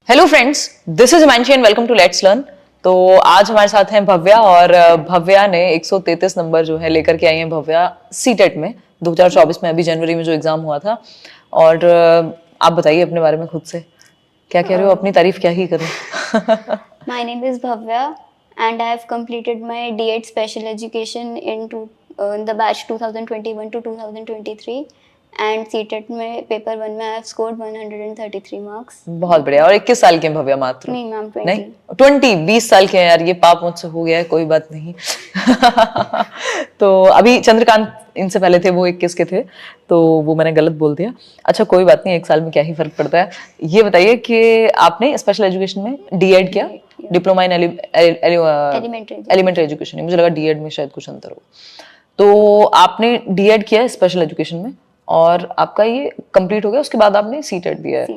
Hello friends, this is Himanshi and welcome to let's learn. तो आज हमारे साथ हैं भव्या और भव्या ने 133 नंबर जो है लेकर के आई हैं भव्या सीटेट में 2024 में, अभी जनवरी में जो एग्जाम हुआ था। और आप बताइए अपने बारे में खुद से क्या कह रहे हो, अपनी तारीफ क्या ही करें। My name is Bhavya and I have completed my D.Ed Special Education in the batch 2021 to 2023 and CTET में पेपर 1 में I have scored 133 marks. बहुत बढ़िया। और 21 साल के हैं भव्या मात्र? नहीं मैम, 20. नहीं 20 साल के हैं यार, ये पाप मुझसे हो गया है, कोई बात नहीं। तो अभी चंद्रकांत इनसे पहले थे, वो 21 के थे, तो वो मैंने गलत बोल दिया। अच्छा कोई बात नहीं, 1 साल में क्या ही फर्क पड़ता है। ये बताइए कि आपने स्पेशल एजुकेशन में D.Ed किया, डिप्लोमा इन एलिमेंट्री एजुकेशन। मुझे लगा D.Ed में शायद कुछ अंतर हो। तो आपने D.Ed किया है स्पेशल एजुकेशन में और आपका ये कंप्लीट हो गया, उसके बाद आपने सीटेट दिया है।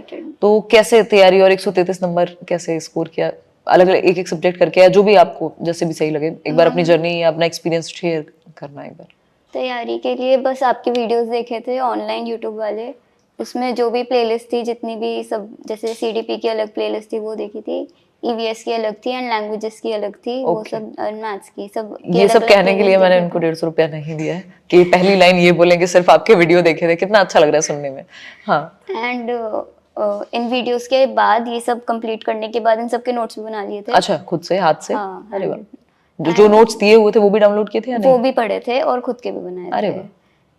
तो कैसे तैयारी और 133 नंबर कैसे स्कोर किया, अलग अलग एक एक सब्जेक्ट करके, या जो भी आपको जैसे भी सही लगे, एक बार अपनी जर्नी या अपना एक्सपीरियंस शेयर करना एक बार। तैयारी के लिए बस आपके वीडियोस देखे थे ऑनलाइन यूट्यूब वाले, उसमें जो भी प्लेलिस्ट थी, जितनी भी सब, जैसे CDP की अलग प्लेलिस्ट थी वो देखी थी, EVS की अलग थी एंड लैंग्वेजेस की अलग थी, वो सब मैथ्स की सब। ये सब कहने के लिए मैंने उनको 150 रुपया नहीं दिया है कि पहली लाइन ये बोलेंगे सिर्फ आपके वीडियो देखे थे। कितना अच्छा लग रहा है सुनने में। हाँ, एंड इन वीडियोस के बाद ये सब कंप्लीट करने के बाद इन सब के नोट्स भी बना लिए थे। अच्छा, खुद से हाथ से? हाँ, अरे वाह। जो नोट्स दिए हुए थे वो भी डाउनलोड किए थे या नहीं? वो भी पढ़े थे और खुद के भी बनाए थे। अरे वाह।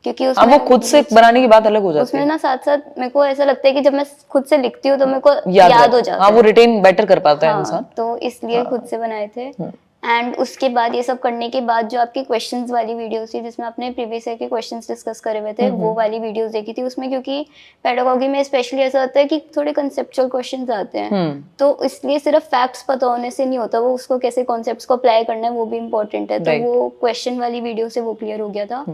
क्योंकि उसमें वो खुद से बनाने की बात अलग हो जाती है। उसमें ना साथ साथ मेरे को ऐसा लगता है कि जब मैं खुद से लिखती हूँ तो मेरे को याद हो जाता है। हाँ, वो रिटेन बेटर कर पाता है इंसान। तो इसलिए खुद से बनाए थे। एंड उसके बाद ये सब करने के बाद जो आपकी क्वेश्चंस वाली वीडियोस थी, जिसमें आपने प्रीवियस ईयर के क्वेश्चंस डिस्कस करे हुए थे, वो वाली वीडियोस देखी थी। उसमें क्योंकि पेडागोगी में स्पेशली ऐसा होता है कि थोड़े कंसेप्चुअल क्वेश्चंस आते हैं, तो इसलिए सिर्फ फैक्ट्स पता होने से नहीं होता, वो उसको कैसे कॉन्सेप्ट्स को अप्लाई करना है वो भी इम्पोर्टेंट है। तो वो क्वेश्चन वाली वीडियो से वो क्लियर हो गया था।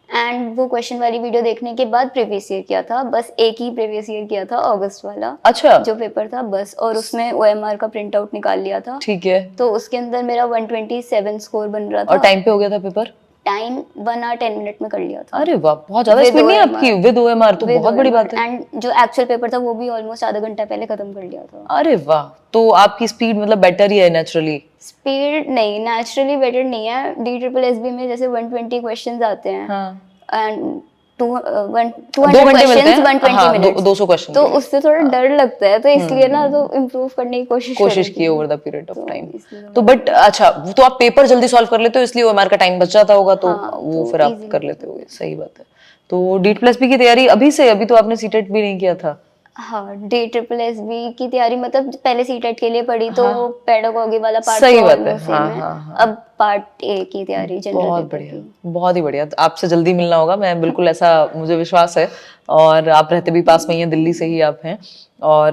एंड वो क्वेश्चन वाली वीडियो देखने के बाद प्रीवियस ईयर किया था, बस एक ही प्रीवियस ईयर किया था, अगस्त वाला। अच्छा, जो पेपर था बस, और उसमें OMR का प्रिंट आउट निकाल लिया था। ठीक है। तो उसके अंदर मेरा 127 स्कोर बन रहा था। और टाइम पे हो गया था पेपर? टाइम 1 hour 10 मिनट में कर लिया था। अरे वाह, बहुत ज्यादा स्पीड नहीं आपकी विद OMR, तो बहुत बड़ी बात है। एंड जो एक्चुअल पेपर था वो भी ऑलमोस्ट आधा घंटा पहले खत्म कर लिया था। अरे वाह, तो आपकी स्पीड मतलब बेटर ही है नेचुरली? स्पीड नहीं, नेचुरली बेटर नहीं है। DSSB में जैसे 120 क्वेश्चंस आते हैं। हाँ। एंड 200 क्वेश्चंस 120 मिनट्स, 200 क्वेश्चन, तो उससे थोड़ा डर लगता है, तो इसलिए ना तो इम्प्रूव करने की कोशिश की over the period of time. तो बट अच्छा, तो आप पेपर जल्दी सॉल्व कर लेते हो इसलिए OMR का टाइम बच जाता होगा, तो वो फिर आप कर लेते होगे। सही बात है। तो DSSB की तैयारी अभी से? अभी तो आपने सीटेट भी नहीं किया था। हाँ, DSSB की तैयारी मतलब पहले सीटेट के लिए पढ़ी, तो वो पेडागोगी वाला पार्ट सही बात है। हाँ। अब पार्ट A की तैयारी जनरल। बहुत बढ़िया, बहुत ही बढ़िया। आपसे जल्दी मिलना होगा, मैं बिल्कुल ऐसा मुझे विश्वास है। और आप रहते भी पास में ही हैं, दिल्ली से ही आप हैं। और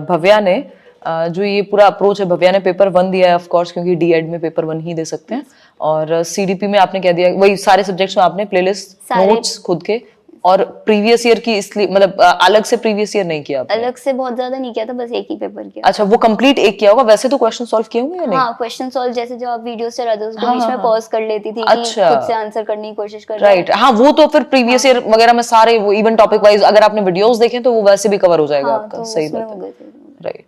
भव्या ने जो ये पूरा अप्रोच है, भव्या ने पेपर 1 दिया है ऑफ कोर्स, क्योंकि D.Ed में पेपर 1 ही दे सकते हैं। और CDP में आपने क्या दिया, वही सारे सब्जेक्ट्स में आपने प्लेलिस्ट नोट्स खुद के, और प्रीवियस ईयर की इसलिए मतलब अलग से प्रीवियस ईयर नहीं किया आपने? अलग से बहुत ज्यादा नहीं किया था, बस एक ही पेपर किया। अच्छा, वो कंप्लीट एक किया होगा। वैसे तो क्वेश्चन सॉल्व किए होंगे या नहीं? हाँ, क्वेश्चन सॉल्व जैसे जो आप वीडियो से रहते हो उसको बीच में पॉज कर लेती थी कि खुद से आंसर करने की कोशिश कर। राइट, हाँ, वो तो फिर प्रीवियस ईयर वगैरह में सारे वो इवन टॉपिक वाइज अगर आपने वीडियोस देखे तो वो वैसे भी कवर हो जाएगा आपका। सही बात है। राइट,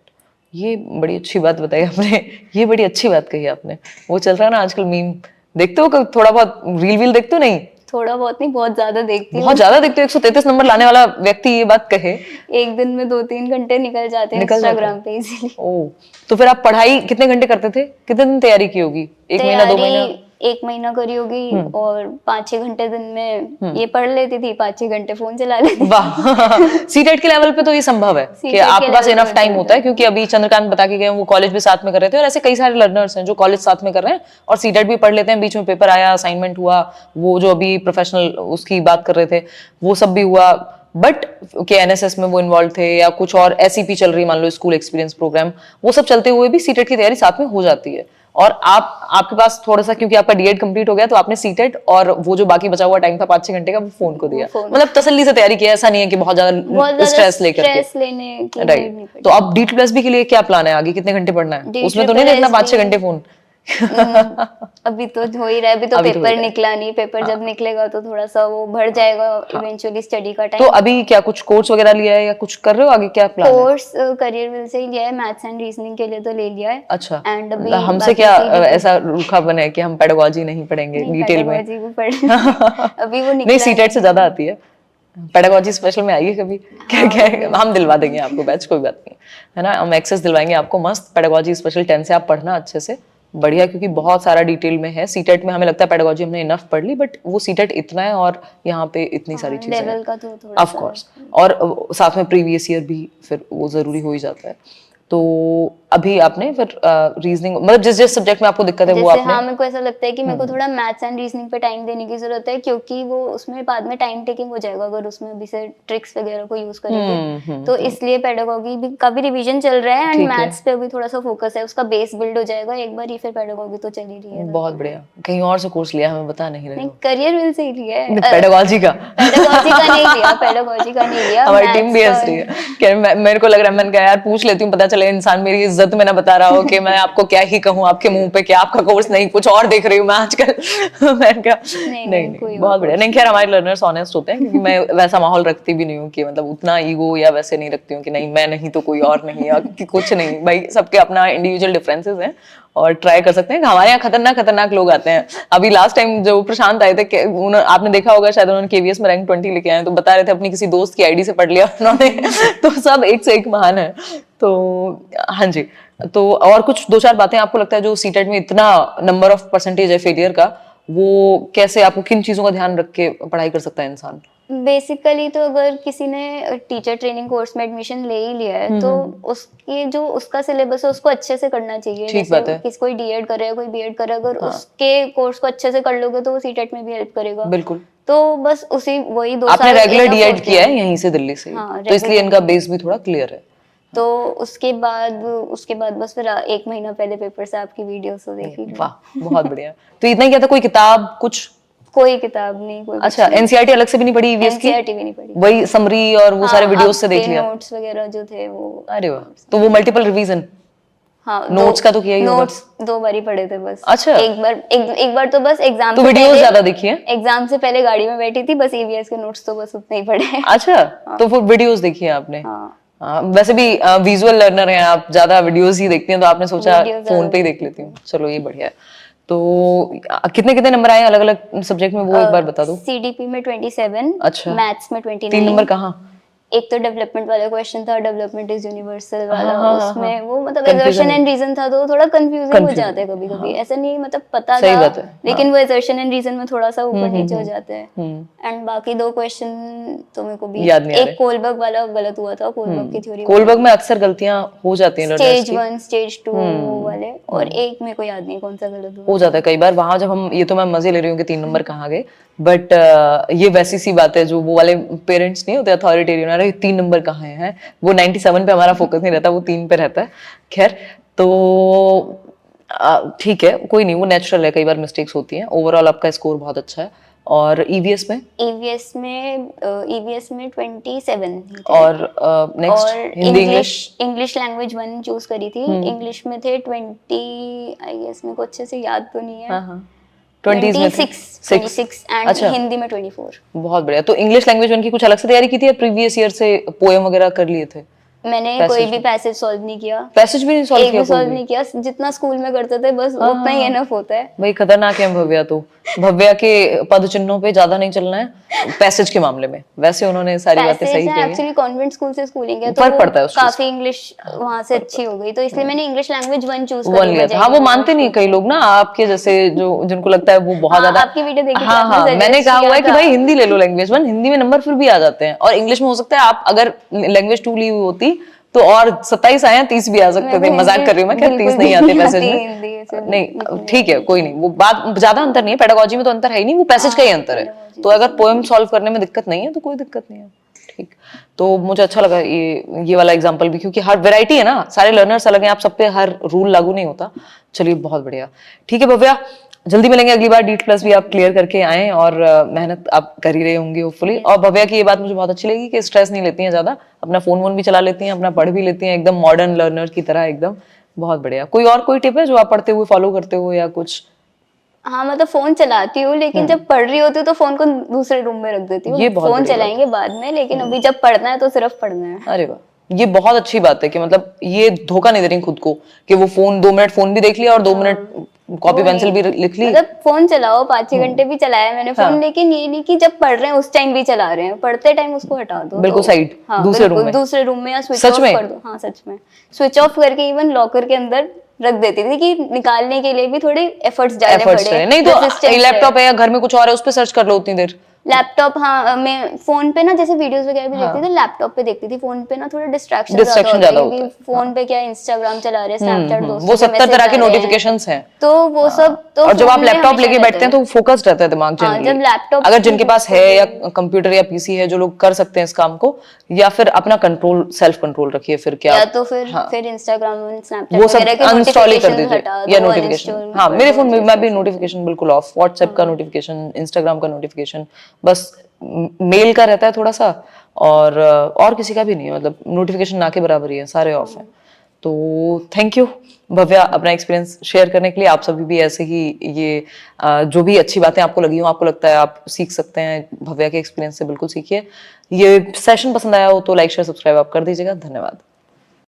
ये बड़ी अच्छी बात बताई आपने, ये बड़ी अच्छी बात कही आपने। वो चल रहा है ना आजकल मीम, देखते हो थोड़ा बहुत रील देखते हो? नहीं, थोड़ा बहुत नहीं, बहुत ज्यादा देखती हूँ। बहुत ज्यादा देखते हो? 133 नंबर लाने वाला व्यक्ति ये बात कहे। एक दिन में 2-3 घंटे निकल जाते हैं इंस्टाग्राम पे इजीली। ओह, तो फिर आप पढ़ाई कितने घंटे करते थे? कितने दिन तैयारी की होगी? 1 महीना 2 महीना? 1 महीना करी होगी, और 5-6 घंटे दिन में ये पढ़ लेती थी, 5-6 घंटे फोन चला लेती थी। वाह। सीटेट के लेवल पे तो ये संभव है कि आपके पास इनफ टाइम होता है, क्योंकि अभी चंद्रकांत बता के गए वो कॉलेज भी साथ में कर रहे थे, और ऐसे कई सारे लर्नर्स हैं जो कॉलेज साथ में कर रहे हैं और सीटेट भी पढ़ लेते हैं। बीच में पेपर आया, असाइनमेंट हुआ, वो जो अभी प्रोफेशनल उसकी बात कर रहे थे वो सब भी हुआ। बट के NSS में वो इन्वॉल्व थे, या कुछ और SEP चल रही, मान लो स्कूल एक्सपीरियंस प्रोग्राम, वो सब चलते हुए भी सीटेट की तैयारी साथ में हो जाती है। और आपके पास थोड़ा सा, क्योंकि आपका D.Ed कंप्लीट हो गया, तो आपने सीटेट और वो जो बाकी बचा हुआ टाइम था 5-6 घंटे का, वो फोन को दिया। मतलब तसल्ली से तैयारी किया, ऐसा नहीं है कि बहुत ज्यादा स्ट्रेस लेकर के। राइट, तो अब DSSB के लिए क्या प्लान है आगे? कितने घंटे पढ़ना है? उसमें तो नहीं देखना 5-6 घंटे फोन अभी तो हो ही रहा है, अभी तो अभी तो हो ही पेपर रहा है। निकला नहीं, पेपर जब निकलेगा तो थोड़ा सा वो बढ़ जाएगा इवेंचुअली स्टडी का तो टाइम। अभी क्या कुछ कोर्स वगैरह लिया है या कुछ कर रहे हो, आगे क्या प्लान है? कोर्स करियर विल से ही लिया है, मैथ्स एंड रीजनिंग के लिए तो ले लिया है। अच्छा, एंड अभी हमसे बाकी क्या CDP ऐसा रूखा बना है कि हम पेडागोजी नहीं पढ़ेंगे नहीं, डिटेल में? pedagogy को पढ़ अभी वो नहीं, निकला सीटेट से ज्यादा आती है। पेडागोजी स्पेशल में आइए कभी, क्या हाँ, क्या हम दिलवा देंगे आपको बैच, कोई बात नहीं है ना, हम एक्सेस दिलवाएंगे आपको मस्त। पेडागोजी स्पेशल 10 से आप पढ़ना अच्छे से, बढ़िया, क्योंकि बहुत सारा डिटेल में है। सीटेट में हमें लगता है पेडागोजी हमने इनफ पढ़ ली, बट वो सीटेट इतना है और यहाँ पे इतनी सारी चीजें लेवल हैं का तो थोड़ा ऑफ कोर्स, और साथ में प्रीवियस ईयर भी फिर वो जरूरी हो ही जाता है। तो अभी आपने फिर रीजनिंग, मतलब जिस जिस सब्जेक्ट में आपको दिक्कत है वो जैसे आपने, हाँ, मेरे को ऐसा लगता है कि मेरे को थोड़ा मैथ्स एंड रीजनिंग पे टाइम देने की जरूरत है, क्योंकि वो उसमें बाद में टाइम टेकिंग हो जाएगा अगर उसमें अभी से ट्रिक्स वगैरह को यूज करेंगे। तो इसलिए पेडागोगी भी का भी रिवीजन चल रहा है, एंड ठीक है। मैथ्स पे अभी थोड़ा सा फोकस है, उसका बेस बिल्ड हो जाएगा एक बार ही, फिर पेडागोगी तो चल ही रही है। बहुत बढ़िया। कहीं और से कोर्स लिया, हमें बता नहीं रहे नहीं, हो? करियर विल से ही लिया है। पेडागोजी का? पेडागोजी का नहीं लिया, पेडागोजी का नहीं लिया। हमारी टीम भी maths हंस रही है कि मेरे को लग रहा है, मैंने कहा यार पूछ लेती हूँ, पता चले इंसान मेरी इज्जत में ना बता रहा हो कि मैं आपको क्या ही कहूँ आपके मुंह पे कि आपका कोर्स नहीं, कुछ और देख रही हूँ मैं आजकल। मैंने कहा नहीं, बहुत बढ़िया। नहीं, खैर हमारे लर्नर्स ऑनेस्ट होते हैं, क्योंकि मैं वैसा माहौल रखती भी नहीं हूँ कि मतलब उतना ईगो या वैसे नहीं रखती हूँ कि नहीं मैं नहीं तो कोई और नहीं, या कि कुछ नहीं, भाई सबके अपना इंडिविजुअल डिफरेंसेस हैं और ट्राई कर सकते हैं। हमारे यहाँ खतरनाक लोग आते हैं। अभी लास्ट टाइम जो प्रशांत आए थे, आपने देखा होगा शायद, उन्होंने केवीएस में रैंक 20 लेके आए, तो बता रहे थे अपनी किसी दोस्त की आईडी से पढ़ लिया उन्होंने। तो सब एक से एक महान है। तो हाँ जी, तो और कुछ दो चार बातें आपको लगता है जो सीटेट में इतना नंबर ऑफ परसेंटेज है फेलियर का, वो कैसे, आपको किन चीजों का ध्यान रख के पढ़ाई कर सकता है इंसान? बेसिकली तो अगर किसी ने टीचर ट्रेनिंग कोर्स में एडमिशन ले ही लिया है, तो उसकी जो उसका सिलेबस है उसको अच्छे से करना चाहिए। ठीक बात है। किसी कोई डीएड कर रहा है, कोई बीएड कर रहा है, अगर उसके कोर्स को अच्छे से कर लोगे तो वो सीटेट में भी हेल्प करेगा। बिल्कुल। तो बस उसी वही 2 आपने साल रेगुलर enough डीएड होते किया हैं। है यहीं से, दिल्ली से? हाँ, तो इसलिए इनका बेस भी थोड़ा क्लियर है। तो उसके बाद बस फिर 1 महीना पहले पेपर से आपकी वीडियोस तो देखी। वाह, बहुत बढ़िया। तो इतना ही किया था, कोई किताब कुछ? कोई किताब नहीं, कोई। अच्छा, एनसीईआरटी अलग से भी नहीं पढ़ी? ईवीएस की एनसीईआरटी भी नहीं पढ़ी, वही समरी और वो सारे वीडियोस से देख लिया? नोट्स वगैरह जो थे वो। अरे वाह, तो वो मल्टीपल रिवीजन? हाँ, नोट्स का तो किया ही होगा। नोट्स 2 बार ही पढ़े थे बस। अच्छा। एक बार तो बस एग्जाम तो वीडियोस ज्यादा देखी है? एग्जाम से पहले गाड़ी में बैठी थी, बस ईवीएस के नोट्स तो बस उतने ही पढ़े। अच्छा, तो वो वीडियोस देखी है आपने? हाँ। वैसे भी विजुअल लर्नर हैं आप, ज्यादा वीडियोस ही देखती हैं, तो आपने सोचा Videos फोन पे ही देख लेती हूँ। चलो ये बढ़िया है। तो कितने कितने नंबर आए अलग अलग सब्जेक्ट में, वो एक बार बता दो। सीडीपी में 27, अच्छा। मैथ्स में 29। 3 नंबर कहाँ? एक तो डेवलपमेंट वाला क्वेश्चन था, डेवलपमेंट इज यूनिवर्सल वाला। हाँ, उसमें वो मतलब असर्शन एंड रीजन था, तो थोड़ा कंफ्यूजिंग हो जाता है कभी कभी। ऐसा नहीं मतलब पता सही था, बात है। लेकिन वो असर्शन एंड रीजन में थोड़ा सा ऊपर नीचे हो जाता है। एंड बाकी 2 क्वेश्चन तो मेरे को भी याद नहीं आ रहे। एक कोलबर्ग वाला गलत हुआ था, कोलबर्ग की थ्योरी। कोलबर्ग में अक्सर गलतियां हो जाती हैं लर्नर्स स्टेज 1 स्टेज 2 वाले, और एक मेरे को याद नहीं कौन सा गलत हुआ। हो जाता है कई बार वहां, जब हम, ये तो मैं मजे ले रही हूँ कि 3 नंबर कहाँ गए, बट ये वैसी सी बात है जो वो वाले पेरेंट्स नहीं होते अथॉरिटेरियन, अरे 3 नंबर कहाँ हैं, वो 97 पे हमारा फोकस नहीं रहता, वो 3 पे रहता है। खैर, तो ठीक है, कोई नहीं, वो नेचुरल है, कई बार मिस्टेक्स होती हैं। ओवरऑल आपका स्कोर बहुत अच्छा है। और ईवीएस में? ईवीएस में 27 थे। और next Hindi English language 1 choose करी थी। इंग्लिश में थे 20, आई गेस, मेरे को अच्छे से याद तो नहीं है। हाँ, 26 एंड अच्छा। हिंदी में 24। बहुत बढ़िया। तो इंग्लिश लैंग्वेज 1 की कुछ अलग से तैयारी की थी या प्रीवियस ईयर से पोएम वगैरह कर लिए थे? मैंने कोई भी पैसेज सॉल्व नहीं किया। पैसेज भी नहीं सॉल्व किया? एक भी सॉल्व नहीं किया, जितना स्कूल में करते थे बस उतना ही एनफ होता है। भाई खतरनाक है भव्या, तो भव्या के पद चिन्हों पे ज्यादा नहीं चलना है पैसेज के मामले में। वैसे उन्होंने सारी बातें सही कही है। एक्चुअली कॉन्वेंट स्कूल से स्कूलिंग है, तो फर्क पड़ता है उस चीज काफी इंग्लिश वहां से अच्छी हो गई, तो इसलिए मैंने इंग्लिश लैंग्वेज 1 चूज वन लिया था। हाँ, वो मानते नहीं कई लोग ना, आपके जैसे जो जिनको लगता है वो बहुत ज्यादा। आपकी वीडियो देखी थी, हाँ आपने हाँ, suggest मैंने कहा किया हुआ है कि था। भाई हिंदी ले लो लैंग्वेज 1, हिंदी में नंबर फिर भी आ जाते हैं, और इंग्लिश में हो सकता है आप अगर लैंग्वेज 2 ली हुई होती तो और 27 आए, 30 भी आ सकते थे। मजाक कर रही हूँ मैं, क्या 30 नहीं आते पैसेज में? नहीं, ठीक है, कोई नहीं, वो बात ज्यादा अंतर नहीं है। पेडागोजी में तो अंतर है ही नहीं, वो पैसेज का ही अंतर है। तो अगर पोएम सॉल्व करने में दिक्कत नहीं है तो कोई दिक्कत नहीं है। ठीक, तो मुझे अच्छा लगा ये वाला एग्जांपल भी, क्योंकि हर वैरायटी है ना, सारे लर्नर्स अलग हैं, आप सब पे हर रूल लागू नहीं होता। चलिए, बहुत बढ़िया। ठीक है भव्या, जल्दी मिलेंगे अगली बार। डीट प्लस भी आप क्लियर करके आए, और मेहनत आप कर ही रहे होंगे होपफुली। और भव्या की ये बात मुझे बहुत अच्छी लगी कि स्ट्रेस नहीं लेती हैं ज्यादा, अपना फोन वोन भी चला लेती हैं, अपना पढ़ भी लेती हैं, एकदम मॉडर्न लर्नर की तरह एकदम बहुत बढ़िया। कोई टिप है जो आप पढ़ते हुए फॉलो करते हो या कुछ? हाँ मतलब फोन चलाती हूँ, लेकिन जब पढ़ रही होती हूँ तो फोन को दूसरे रूम में रख देती हूँ। ये बहुत फोन बड़ी बात चलाएंगे बाद में, लेकिन अभी जब पढ़ना है तो सिर्फ पढ़ना है। अरे वाह, ये बहुत अच्छी बात है कि मतलब ये धोखा नहीं दे रही खुद को कि वो फोन 2 मिनट फोन भी देख लिया और 2 मिनट कॉपी पेंसिल भी लिख ली। मतलब फोन चलाओ 5-6 घंटे भी चलाया मैंने फोन, लेकिन ये नहीं कि जब पढ़ रहे हैं उस टाइम भी चला रहे हैं, पढ़ते टाइम उसको हटा दो बिल्कुल साइड, हाँ दूसरे रूम में, दूसरे रूम में या स्विच सच ऑफ में? कर दो। हाँ सच में, स्विच ऑफ करके इवन लॉकर के अंदर रख देती थी कि निकालने के लिए भी थोड़े एफर्ट्स डालने पड़े। नहीं तो लैपटॉप है या घर में कुछ और है उस पे सर्च कर लो उतनी देर। लैपटॉप हाँ, मैं फोन पे ना जैसे वीडियोस वगैरह भी देखती थी, लैपटॉप पे देखती थी। फोन पे ना थोड़ा डिस्ट्रैक्शन ज्यादा होता है, फोन पे क्या इंस्टाग्राम चला रहे हैं, स्नैपचैट दोस्तों वो 70 तरह के नोटिफिकेशंस हैं, तो वो सब तो और जब आप लैपटॉप लेके बैठते हैं तो फोकस्ड रहता है दिमाग जनरली। जब लैपटॉप अगर जिनके पास है या कंप्यूटर या पीसी है जो लोग कर सकते हैं इस काम को, या फिर अपना कंट्रोल, सेल्फ कंट्रोल रखिए, फिर क्या, या तो फिर इंस्टाग्राम और स्नैपचैट वो सब वगैरह के अनइंस्टॉल ही कर दीजिए हटा या दो, नोटिफिकेशन। uninstall हाँ कर मेरे दो, फोन में मैं भी नोटिफिकेशन बिल्कुल ऑफ, व्हाट्सएप का नोटिफिकेशन, इंस्टाग्राम का नोटिफिकेशन, बस मेल का रहता है थोड़ा सा, और किसी का भी नहीं, मतलब नोटिफिकेशन ना के बराबर ही है, सारे ऑफ हैं। तो थैंक यू भव्या अपना एक्सपीरियंस शेयर करने के लिए। आप सभी भी ऐसे ही ये जो भी अच्छी बातें आपको लगी हो, आपको लगता है आप सीख सकते हैं भव्या के एक्सपीरियंस से, बिल्कुल सीखिए। ये सेशन पसंद आया हो तो लाइक शेयर सब्सक्राइब आप कर दीजिएगा। धन्यवाद।